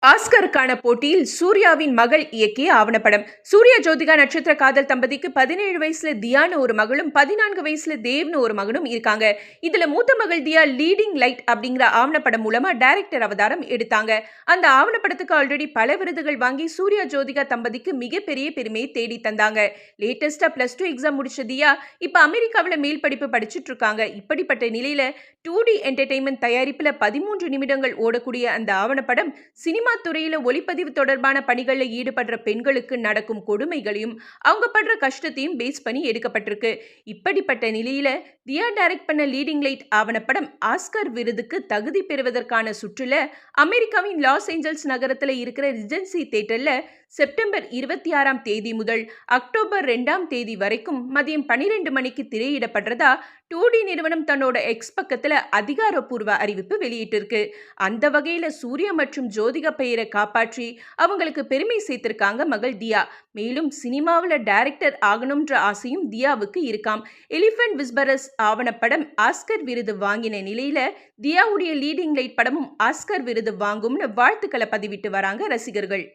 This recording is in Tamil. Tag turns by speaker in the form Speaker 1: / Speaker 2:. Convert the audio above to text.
Speaker 1: ஆஸ்கருக்கான போட்டியில் சூர்யாவின் மகள் இயக்கிய ஆவணப்படம். சூர்யா ஜோதிகா நட்சத்திர காதல் தம்பதிக்கு 17 வயசுல தியான்னு ஒரு மகளும் 14 வயசுல தேவ்னு ஒரு மகனும் இருக்காங்க. இதுல மூத்த மகள் தியா லீடிங் லைட் அப்படிங்கிற ஆவணப்படம் மூலமா டைரக்டர் அவதாரம் எடுத்தாங்க. அந்த ஆவணப்படத்துக்கு ஆல்ரெடி பல விருதுகள் வாங்கி சூர்யா ஜோதிகா தம்பதிக்கு மிகப்பெரிய பெருமையை தேடி தந்தாங்க. லேட்டஸ்டா +2 எக்ஸாம் முடிச்ச தியா இப்ப அமெரிக்காவில மேல் படிப்பு படிச்சுட்டு இருக்காங்க. இப்படிப்பட்ட நிலையில 2D என்டர்டெயின்மெண்ட் தயாரிப்புல 13 நிமிடங்கள் ஓடக்கூடிய அந்த ஆவணப்படம் சினிமா துறையில ஒளிப்பதிவு தொடர்பான பணிகள்ல ஈடுபடுற பெண்களுக்கு நடக்கும் கொடுமைகளையும் அவங்க படுற கஷ்டத்தையும் பேஸ் பண்ணி எடுக்கப்பட்டிருக்கு. இப்படிப்பட்ட நிலையில தியா டைரக்ட் பண்ண லீடிங் லைட் ஆவணப்படம் ஆஸ்கர் விருதுக்கு தகுதி பெறுவதற்கான சுற்றுல அமெரிக்காவின் லாஸ் ஏஞ்சல்ஸ் நகரத்துல இருக்கிற ரிஜென்சி தியேட்டர்ல செப்டம்பர் 26ஆம் தேதி முதல் அக்டோபர் 2ஆம் தேதி வரைக்கும் மதியம் 12 மணிக்கு திரையிடப்படுறதா 2D நிறுவனம் தன்னோட எக்ஸ் பக்கத்துல அதிகாரப்பூர்வ அறிவிப்பு வெளியிட்டிருக்கு. அந்த வகையில சூர்யா மற்றும் ஜோதிகா பெயரை காப்பாற்றி அவங்களுக்கு பெருமை சேர்த்திருக்காங்க மகள் தியா. மேலும் சினிமாவில் டைரக்டர் ஆகணும்ன்ற ஆசையும் தியாவுக்கு இருக்காம். எலிஃபென்ட் விஸ்பரஸ் ஆவணப்படம் ஆஸ்கர் விருது வாங்கின நிலையில தியாவுடைய லீடிங் லைட் படமும் ஆஸ்கர் விருது வாங்கும்னு வாழ்த்துக்களை பதிவிட்டு வராங்க ரசிகர்கள்.